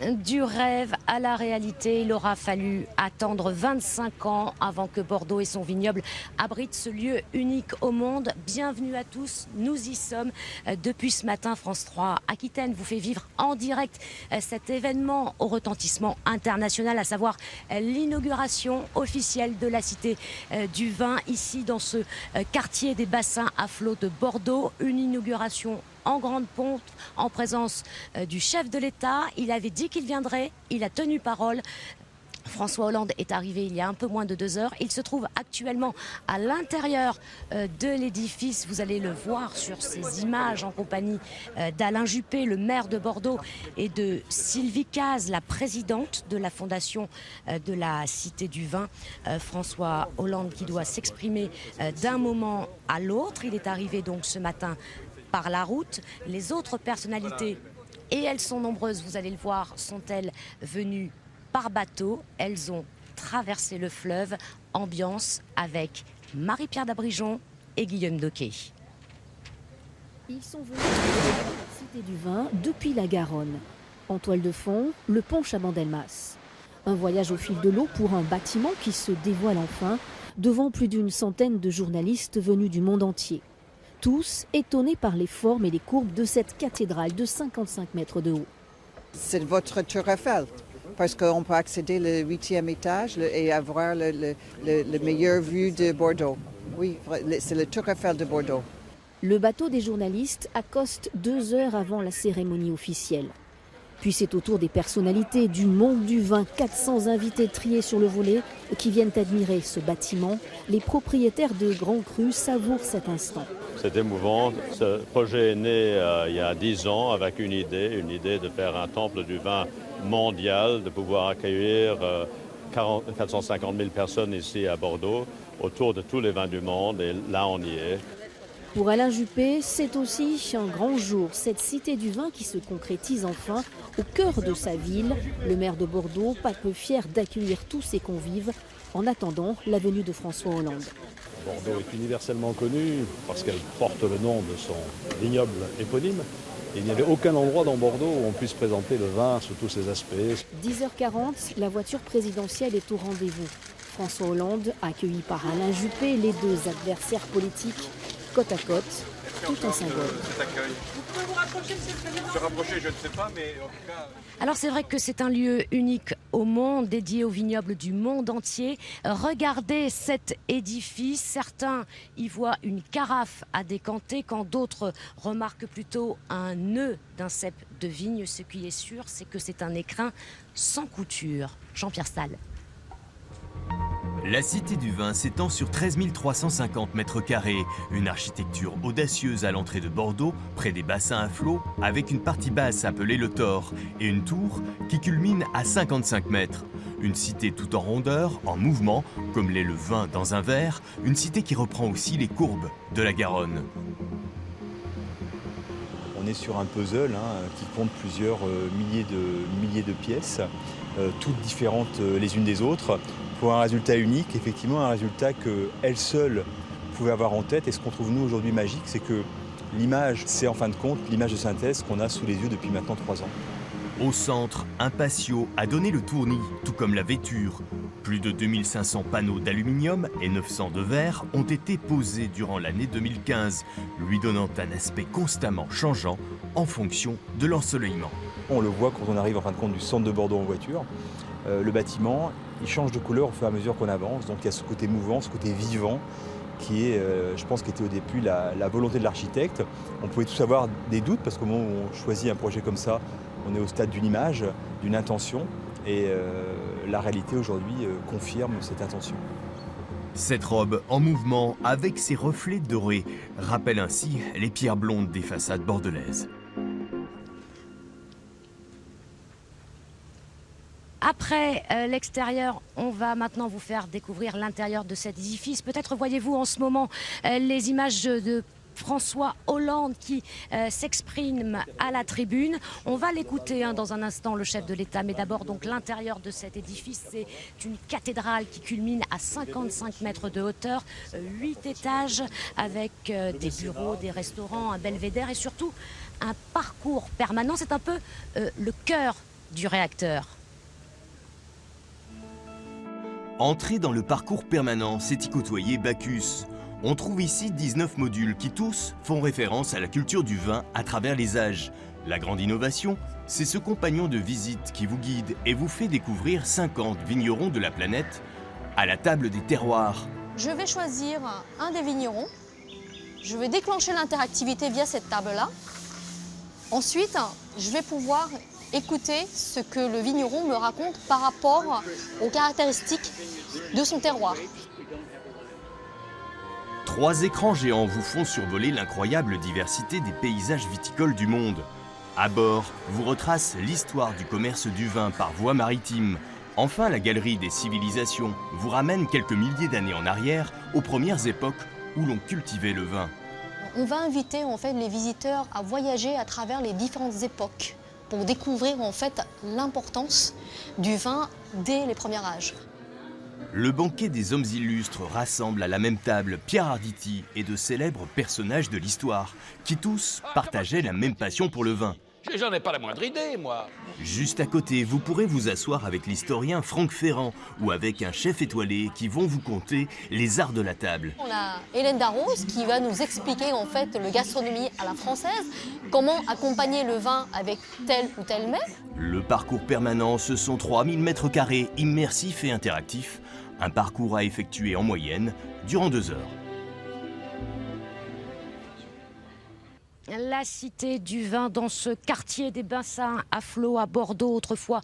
Du rêve à la réalité, il aura fallu attendre 25 ans avant que Bordeaux et son vignoble abritent ce lieu unique au monde. Bienvenue à tous, nous y sommes. Depuis ce matin, France 3 Aquitaine vous fait vivre en direct cet événement au retentissement international, à savoir l'inauguration officielle de la Cité du Vin, ici dans ce quartier des bassins à flot de Bordeaux. Une inauguration en grande pompe, en présence du chef de l'État. Il avait dit qu'il viendrait, il a tenu parole. François Hollande est arrivé il y a un peu moins de 2 heures. Il se trouve actuellement à l'intérieur de l'édifice. Vous allez le voir sur ces images en compagnie d'Alain Juppé, le maire de Bordeaux, et de Sylvie Cazes, la présidente de la fondation de la Cité du Vin. François Hollande qui doit s'exprimer d'un moment à l'autre. Il est arrivé donc ce matin par la route. Les autres personnalités, et elles sont nombreuses, vous allez le voir, sont-elles venues par bateau. Elles ont traversé le fleuve. Ambiance avec Marie-Pierre d'Abrigeon et Guillaume Doquet. Ils sont venus à la Cité du Vin depuis la Garonne. En toile de fond, le pont Chabandelmas. Un voyage au fil de l'eau pour un bâtiment qui se dévoile enfin devant plus d'une centaine de journalistes venus du monde entier. Tous étonnés par les formes et les courbes de cette cathédrale de 55 mètres de haut. C'est votre Tour Eiffel, parce qu'on peut accéder au 8e étage et avoir le meilleure vue de Bordeaux. Oui, c'est le Tour Eiffel de Bordeaux. Le bateau des journalistes accoste 2 heures avant la cérémonie officielle. Puis c'est au tour des personnalités du monde du vin, 400 invités triés sur le volet qui viennent admirer ce bâtiment. Les propriétaires de Grand Cru savourent cet instant. C'est émouvant. Ce projet est né il y a 10 ans avec une idée de faire un temple du vin mondial, de pouvoir accueillir 450 000 personnes ici à Bordeaux, autour de tous les vins du monde, et là on y est. Pour Alain Juppé, c'est aussi un grand jour, cette Cité du Vin qui se concrétise enfin au cœur de sa ville. Le maire de Bordeaux, pas peu fier d'accueillir tous ses convives en attendant la venue de François Hollande. Bordeaux est universellement connue parce qu'elle porte le nom de son vignoble éponyme. Il n'y avait aucun endroit dans Bordeaux où on puisse présenter le vin sous tous ses aspects. 10h40, la voiture présidentielle est au rendez-vous. François Hollande, accueilli par Alain Juppé, les deux adversaires politiques côte à côte, tout en symbole. Vous pouvez vous rapprocher, monsieur le président ? Se rapprocher, je ne sais pas, mais en tout cas... Alors c'est vrai que c'est un lieu unique au monde, dédié aux vignobles du monde entier. Regardez cet édifice, certains y voient une carafe à décanter, quand d'autres remarquent plutôt un nœud d'un cep de vigne. Ce qui est sûr, c'est que c'est un écrin sans couture. Jean-Pierre Stahl. La Cité du Vin s'étend sur 13 350 mètres carrés, une architecture audacieuse à l'entrée de Bordeaux, près des bassins à flot, avec une partie basse appelée le Thor et une tour qui culmine à 55 mètres. Une cité tout en rondeur, en mouvement, comme l'est le vin dans un verre, une cité qui reprend aussi les courbes de la Garonne. On est sur un puzzle qui compte plusieurs milliers de pièces, toutes différentes les unes des autres, pour un résultat unique, effectivement un résultat qu'elle seule pouvait avoir en tête. Et ce qu'on trouve nous aujourd'hui magique, c'est que l'image, c'est en fin de compte l'image de synthèse qu'on a sous les yeux depuis maintenant 3 ans. Au centre, un patio a donné le tournis, tout comme la vêture. Plus de 2500 panneaux d'aluminium et 900 de verre ont été posés durant l'année 2015, lui donnant un aspect constamment changeant en fonction de l'ensoleillement. On le voit quand on arrive en fin de compte du centre de Bordeaux en voiture. Le bâtiment, il change de couleur au fur et à mesure qu'on avance. Donc il y a ce côté mouvant, ce côté vivant, qui est, je pense, qui était au début la volonté de l'architecte. On pouvait tous avoir des doutes, parce qu'au moment où on choisit un projet comme ça, on est au stade d'une image, d'une intention, et la réalité aujourd'hui confirme cette intention. Cette robe en mouvement, avec ses reflets dorés, rappelle ainsi les pierres blondes des façades bordelaises. Après l'extérieur, on va maintenant vous faire découvrir l'intérieur de cet édifice. Peut-être voyez-vous en ce moment les images de François Hollande qui s'exprime à la tribune. On va l'écouter dans un instant, le chef de l'État. Mais d'abord, donc l'intérieur de cet édifice, c'est une cathédrale qui culmine à 55 mètres de hauteur, 8 étages avec des bureaux, des restaurants, un belvédère et surtout un parcours permanent. C'est un peu le cœur du réacteur. Entrer dans le parcours permanent, c'est y côtoyer Bacchus. On trouve ici 19 modules qui tous font référence à la culture du vin à travers les âges. La grande innovation, c'est ce compagnon de visite qui vous guide et vous fait découvrir 50 vignerons de la planète à la table des terroirs. Je vais choisir un des vignerons. Je vais déclencher l'interactivité via cette table-là. Ensuite, je vais pouvoir écouter ce que le vigneron me raconte par rapport aux caractéristiques de son terroir. 3 écrans géants vous font survoler l'incroyable diversité des paysages viticoles du monde. À bord, vous retrace l'histoire du commerce du vin par voie maritime. Enfin, la galerie des civilisations vous ramène quelques milliers d'années en arrière, aux premières époques où l'on cultivait le vin. On va inviter en fait les visiteurs à voyager à travers les différentes époques pour découvrir en fait l'importance du vin dès les premiers âges. Le banquet des hommes illustres rassemble à la même table Pierre Arditi et de célèbres personnages de l'histoire, qui tous partageaient la même passion pour le vin. J'en ai pas la moindre idée, moi. Juste à côté, vous pourrez vous asseoir avec l'historien Franck Ferrand ou avec un chef étoilé qui vont vous conter les arts de la table. On a Hélène Darroze qui va nous expliquer en fait le gastronomie à la française, comment accompagner le vin avec tel ou tel mets. Le parcours permanent, ce sont 3000 mètres carrés immersifs et interactifs, un parcours à effectuer en moyenne durant 2 heures. La cité du vin dans ce quartier des bassins à flot à Bordeaux, autrefois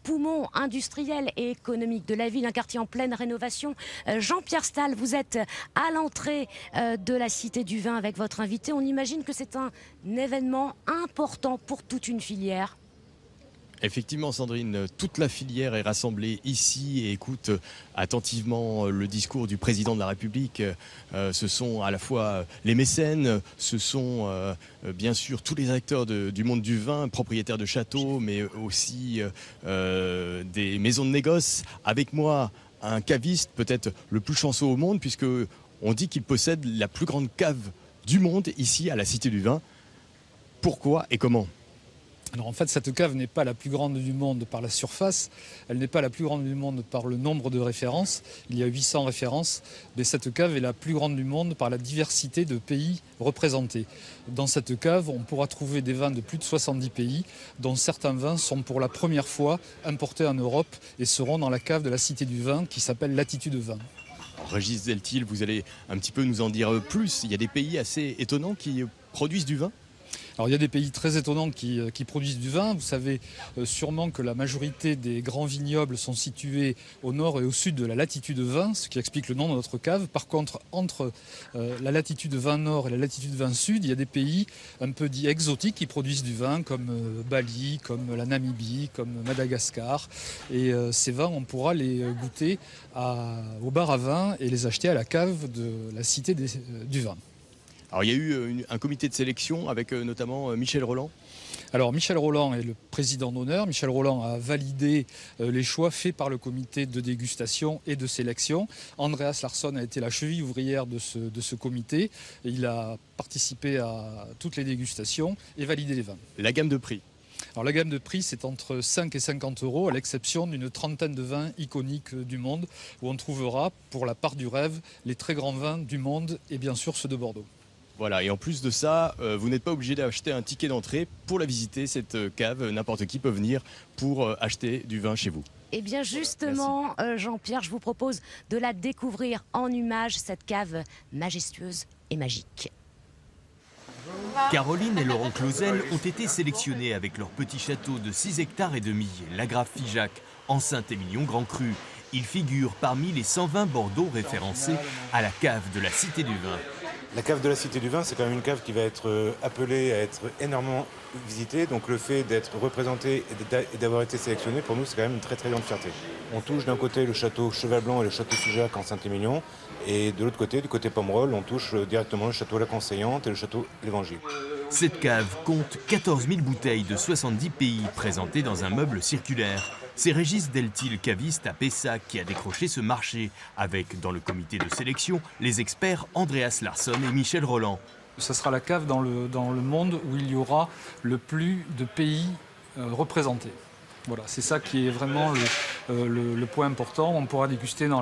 poumon industriel et économique de la ville, un quartier en pleine rénovation. Jean-Pierre Stahl, vous êtes à l'entrée de la cité du vin avec votre invité. On imagine que c'est un événement important pour toute une filière. Effectivement, Sandrine, toute la filière est rassemblée ici et écoute attentivement le discours du président de la République. Ce sont à la fois les mécènes, ce sont bien sûr tous les acteurs du monde du vin, propriétaires de châteaux, mais aussi des maisons de négoce. Avec moi, un caviste, peut-être le plus chanceux au monde, puisque on dit qu'il possède la plus grande cave du monde ici à la Cité du Vin. Pourquoi et comment ? Alors en fait, cette cave n'est pas la plus grande du monde par la surface, elle n'est pas la plus grande du monde par le nombre de références, il y a 800 références, mais cette cave est la plus grande du monde par la diversité de pays représentés. Dans cette cave, on pourra trouver des vins de plus de 70 pays, dont certains vins sont pour la première fois importés en Europe et seront dans la cave de la Cité du Vin qui s'appelle Latitude Vin. Régis Deltil, vous allez un petit peu nous en dire plus. Il y a des pays assez étonnants qui produisent du vin ? Alors il y a des pays très étonnants qui produisent du vin. Vous savez sûrement que la majorité des grands vignobles sont situés au nord et au sud de la latitude 20, ce qui explique le nom de notre cave. Par contre, entre la latitude 20 nord et la latitude 20 sud, il y a des pays un peu dits exotiques qui produisent du vin, comme Bali, comme la Namibie, comme Madagascar. Et ces vins, on pourra les goûter au bar à vin et les acheter à la cave de la Cité du Vin. Alors il y a eu un comité de sélection avec notamment Michel Rolland. Alors Michel Rolland est le président d'honneur. Michel Rolland a validé les choix faits par le comité de dégustation et de sélection. Andreas Larsson a été la cheville ouvrière de ce comité. Il a participé à toutes les dégustations et validé les vins. La gamme de prix. Alors la gamme de prix, c'est entre 5 et 50 euros, à l'exception d'une trentaine de vins iconiques du monde, où on trouvera, pour la part du rêve, les très grands vins du monde et bien sûr ceux de Bordeaux. Voilà, et en plus de ça, vous n'êtes pas obligé d'acheter un ticket d'entrée pour la visiter, cette cave. N'importe qui peut venir pour acheter du vin chez vous. Eh bien justement, Jean-Pierre, je vous propose de la découvrir en images, cette cave majestueuse et magique. Caroline et Laurent Clausel ont été sélectionnés avec leur petit château de 6 hectares et demi, la Grave Figeac, en Saint-Émilion Grand Cru. Ils figurent parmi les 120 Bordeaux référencés à la cave de la Cité du Vin. La cave de la Cité du Vin, c'est quand même une cave qui va être appelée à être énormément visitée. Donc le fait d'être représenté et d'avoir été sélectionné, pour nous, c'est quand même une très très grande fierté. On touche d'un côté le château Cheval Blanc et le château Figeac en Saint-Émilion. Et de l'autre côté, du côté Pomerol, on touche directement le château La Conseillante et le château L'Évangile. Cette cave compte 14 000 bouteilles de 70 pays présentées dans un meuble circulaire. C'est Régis Deltil, caviste à Pessac, qui a décroché ce marché, avec, dans le comité de sélection, les experts Andreas Larsson et Michel Rolland. Ce sera la cave dans le monde où il y aura le plus de pays représentés. Voilà, c'est ça qui est vraiment le point important. On pourra déguster dans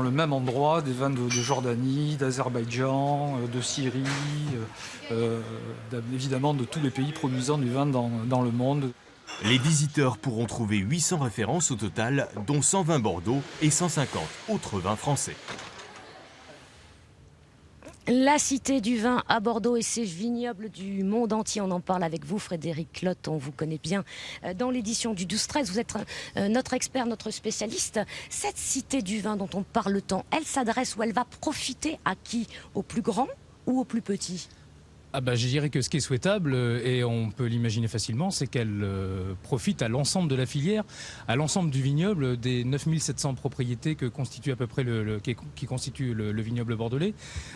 le même endroit des vins de Jordanie, d'Azerbaïdjan, de Syrie, évidemment de tous les pays produisant du vin dans le monde. Les visiteurs pourront trouver 800 références au total, dont 120 Bordeaux et 150 autres vins français. La cité du vin à Bordeaux et ses vignobles du monde entier. On en parle avec vous, Frédéric Lotte. On vous connaît bien dans l'édition du 12-13. Vous êtes notre expert, notre spécialiste. Cette cité du vin dont on parle tant, elle s'adresse ou elle va profiter à qui? Aux plus grands ou aux plus petits? Je dirais que ce qui est souhaitable, et on peut l'imaginer facilement, c'est qu'elle profite à l'ensemble de la filière, à l'ensemble du vignoble, des 9700 propriétés que constitue à peu près qui constitue le vignoble bordelais,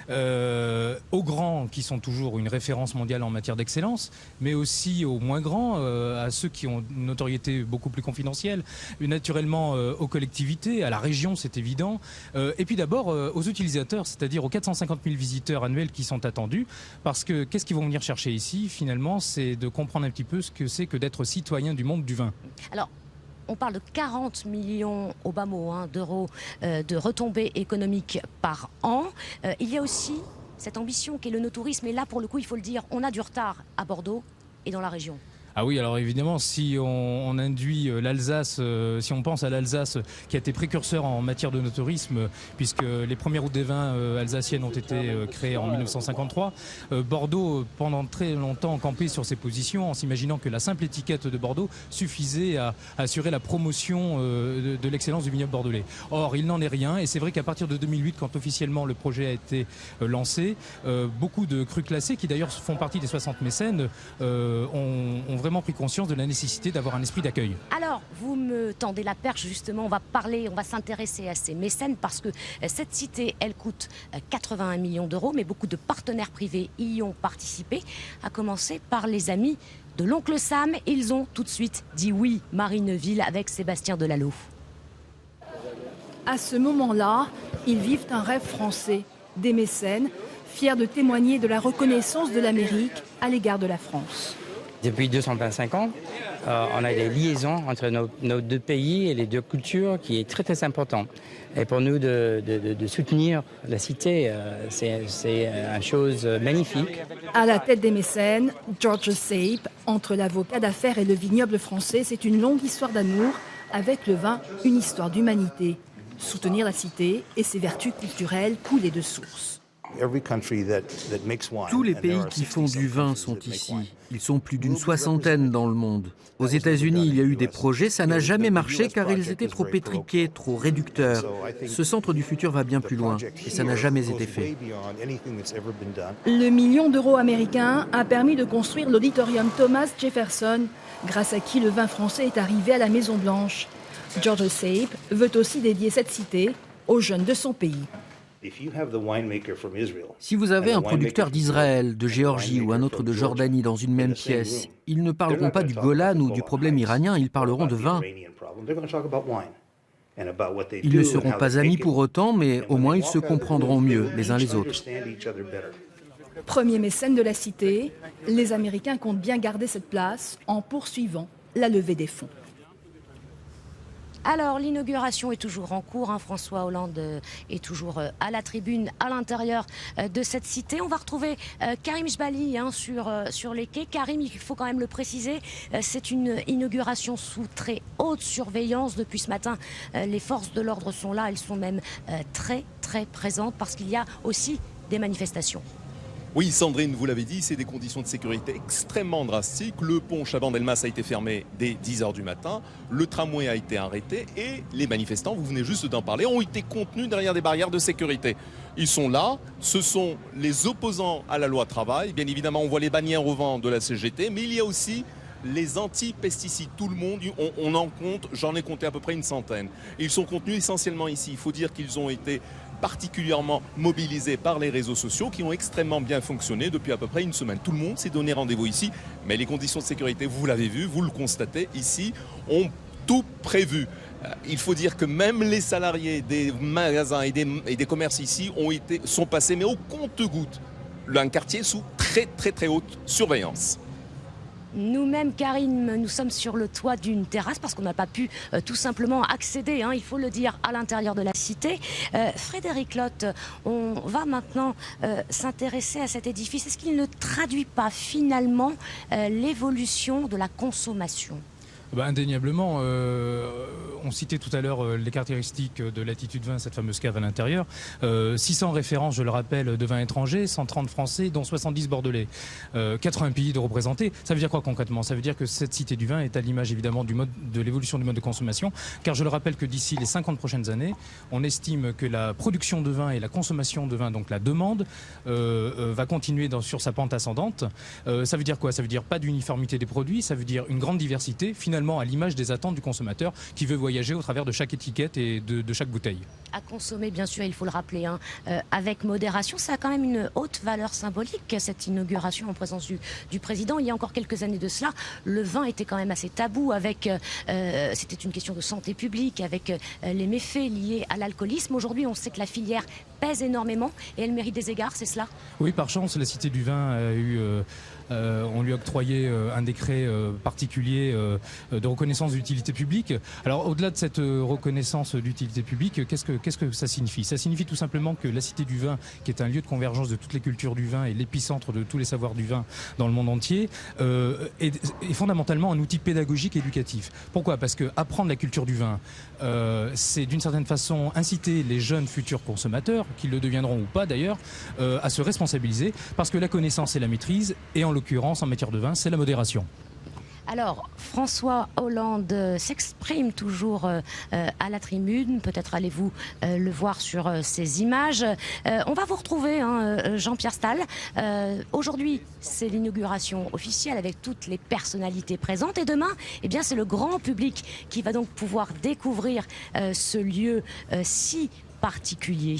aux grands qui sont toujours une référence mondiale en matière d'excellence, mais aussi aux moins grands, à ceux qui ont une notoriété beaucoup plus confidentielle, naturellement aux collectivités, à la région, c'est évident, et puis d'abord aux utilisateurs, c'est-à-dire aux 450 000 visiteurs annuels qui sont attendus, parce que qu'est-ce qu'ils vont venir chercher ici, finalement, c'est de comprendre un petit peu ce que c'est que d'être citoyen du monde du vin. Alors, on parle de 40 millions au bas mot d'euros de retombées économiques par an. Il y a aussi cette ambition qu'est le no-tourisme. Et là, pour le coup, il faut le dire, on a du retard à Bordeaux et dans la région. Ah oui, alors évidemment, si on induit l'Alsace, si on pense à l'Alsace qui a été précurseur en matière de no-tourisme, puisque les premières routes des vins alsaciennes ont été créées en 1953, Bordeaux, pendant très longtemps, campé sur ses positions en s'imaginant que la simple étiquette de Bordeaux suffisait à assurer la promotion de l'excellence du vignoble bordelais. Or, il n'en est rien, et c'est vrai qu'à partir de 2008, quand officiellement le projet a été lancé, beaucoup de crus classés, qui d'ailleurs font partie des 60 mécènes, ont vraiment pris conscience de la nécessité d'avoir un esprit d'accueil. Alors, vous me tendez la perche, justement, on va s'intéresser à ces mécènes parce que cette cité, elle coûte 81 millions d'euros, mais beaucoup de partenaires privés y ont participé, à commencer par les amis de l'oncle Sam. Ils ont tout de suite dit oui, Marie Neuville, avec Sébastien Delalot. À ce moment-là, ils vivent un rêve français, des mécènes, fiers de témoigner de la reconnaissance de l'Amérique à l'égard de la France. Depuis 225 ans, on a des liaisons entre nos deux pays et les deux cultures qui est très très important. Et pour nous de soutenir la cité, c'est une chose magnifique. À la tête des mécènes, George Sape, entre l'avocat d'affaires et le vignoble français, c'est une longue histoire d'amour avec le vin, une histoire d'humanité. Soutenir la cité et ses vertus culturelles coulées de source. Tous les pays qui font du vin sont ici. Ils sont plus d'une soixantaine dans le monde. Aux États-Unis, il y a eu des projets, ça n'a jamais marché car ils étaient trop étriqués, trop réducteurs. Ce centre du futur va bien plus loin et ça n'a jamais été fait. Le million d'euros américain a permis de construire l'auditorium Thomas Jefferson, grâce à qui le vin français est arrivé à la Maison-Blanche. George Sape veut aussi dédier cette cité aux jeunes de son pays. Si vous avez un producteur d'Israël, de Géorgie ou un autre de Jordanie dans une même pièce, ils ne parleront pas du Golan ou du problème iranien, ils parleront de vin. Ils ne seront pas amis pour autant, mais au moins ils se comprendront mieux les uns les autres. Premier mécène de la cité, les Américains comptent bien garder cette place en poursuivant la levée des fonds. Alors, l'inauguration est toujours en cours. François Hollande est toujours à la tribune, à l'intérieur de cette cité. On va retrouver Karim Jbali sur les quais. Karim, il faut quand même le préciser, c'est une inauguration sous très haute surveillance. Depuis ce matin, les forces de l'ordre sont là. Elles sont même très, très présentes parce qu'il y a aussi des manifestations. Oui, Sandrine, vous l'avez dit, c'est des conditions de sécurité extrêmement drastiques. Le pont Chabandelmas a été fermé dès 10h du matin, le tramway a été arrêté et les manifestants, vous venez juste d'en parler, ont été contenus derrière des barrières de sécurité. Ils sont là, ce sont les opposants à la loi travail. Bien évidemment, on voit les bannières au vent de la CGT, mais il y a aussi les anti-pesticides. Tout le monde, on en compte, j'en ai compté à peu près une centaine. Ils sont contenus essentiellement ici. Il faut dire qu'ils ont été particulièrement mobilisés par les réseaux sociaux qui ont extrêmement bien fonctionné depuis à peu près une semaine. Tout le monde s'est donné rendez-vous ici, mais les conditions de sécurité, vous l'avez vu, vous le constatez ici, ont tout prévu. Il faut dire que même les salariés des magasins et des commerces ici sont passés, mais au compte-gouttes, un quartier sous très très très haute surveillance. Nous-mêmes, Karine, nous sommes sur le toit d'une terrasse parce qu'on n'a pas pu tout simplement accéder, il faut le dire, à l'intérieur de la cité. Frédéric Lotte, on va maintenant s'intéresser à cet édifice. Est-ce qu'il ne traduit pas finalement l'évolution de la consommation ? Indéniablement, on citait tout à l'heure les caractéristiques de Latitude Vin, cette fameuse cave à l'intérieur. 600 références, je le rappelle, de vins étrangers, 130 français, dont 70 bordelais. 80 pays de représentés. Ça veut dire quoi concrètement ? Ça veut dire que cette cité du vin est à l'image évidemment de l'évolution du mode de consommation. Car je le rappelle que d'ici les 50 prochaines années, on estime que la production de vin et la consommation de vin, donc la demande, va continuer sur sa pente ascendante. Ça veut dire quoi ? Ça veut dire pas d'uniformité des produits, ça veut dire une grande diversité, finalement à l'image des attentes du consommateur qui veut voyager au travers de chaque étiquette et de chaque bouteille. À consommer, bien sûr, il faut le rappeler, avec modération. Ça a quand même une haute valeur symbolique, cette inauguration en présence du président. Il y a encore quelques années de cela, le vin était quand même assez tabou. C'était une question de santé publique, avec les méfaits liés à l'alcoolisme. Aujourd'hui, on sait que la filière pèse énormément et elle mérite des égards, c'est cela ? Oui, par chance, la Cité du Vin a eu... on lui a octroyé un décret particulier de reconnaissance d'utilité publique. Alors, au-delà de cette reconnaissance d'utilité publique, qu'est-ce que ça signifie ? Ça signifie tout simplement que la Cité du Vin, qui est un lieu de convergence de toutes les cultures du vin et l'épicentre de tous les savoirs du vin dans le monde entier, est fondamentalement un outil pédagogique et éducatif. Pourquoi ? Parce que apprendre la culture du vin, c'est d'une certaine façon inciter les jeunes futurs consommateurs, qu'ils le deviendront ou pas d'ailleurs, à se responsabiliser, parce que la connaissance et la maîtrise, et en l'occurrence en matière de vin, c'est la modération. Alors, François Hollande s'exprime toujours à la tribune. Peut-être allez-vous le voir sur ces images. On va vous retrouver, Jean-Pierre Stahl. Aujourd'hui, c'est l'inauguration officielle avec toutes les personnalités présentes. Et demain, c'est le grand public qui va donc pouvoir découvrir ce lieu si particulier.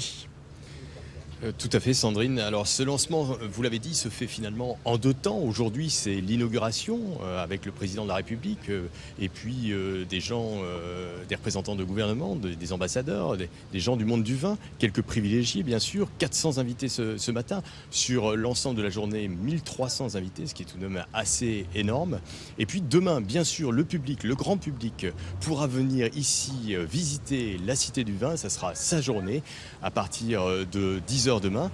Tout à fait, Sandrine. Alors ce lancement, vous l'avez dit, se fait finalement en 2 temps. Aujourd'hui, c'est l'inauguration avec le président de la République et puis des gens, des représentants de gouvernement, des ambassadeurs, des gens du monde du vin, quelques privilégiés bien sûr, 400 invités ce matin. Sur l'ensemble de la journée, 1300 invités, ce qui est tout de même assez énorme. Et puis demain, bien sûr, le public, le grand public pourra venir ici visiter la Cité du Vin. Ça sera sa journée à partir de 10h demain.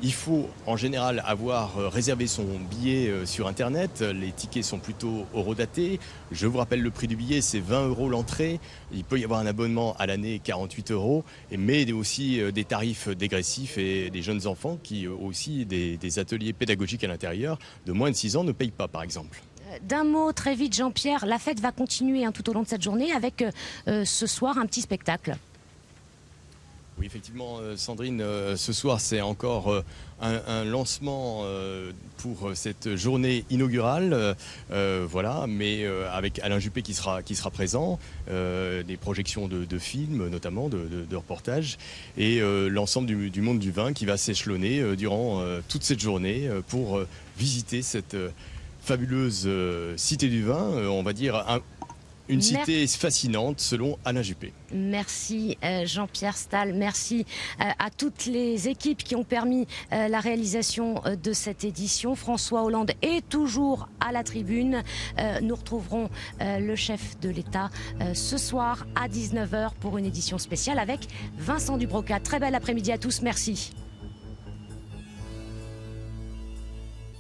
Il faut en général avoir réservé son billet sur Internet. Les tickets sont plutôt horodatés. Je vous rappelle le prix du billet, c'est 20 € l'entrée. Il peut y avoir un abonnement à l'année, 48 €, mais aussi des tarifs dégressifs et des jeunes enfants qui aussi des ateliers pédagogiques à l'intérieur de moins de 6 ans ne payent pas, par exemple. D'un mot, très vite, Jean-Pierre, la fête va continuer tout au long de cette journée avec ce soir un petit spectacle. Oui, effectivement, Sandrine, ce soir, c'est encore un lancement pour cette journée inaugurale, voilà, mais avec Alain Juppé qui sera présent, des projections de films, notamment de reportages, et l'ensemble du monde du vin qui va s'échelonner durant toute cette journée pour visiter cette fabuleuse cité du vin, on va dire une cité fascinante selon Alain Juppé. Merci Jean-Pierre Stahl, merci à toutes les équipes qui ont permis la réalisation de cette édition. François Hollande est toujours à la tribune. Nous retrouverons le chef de l'État ce soir à 19h pour une édition spéciale avec Vincent Dubroca. Très bel après-midi à tous, merci.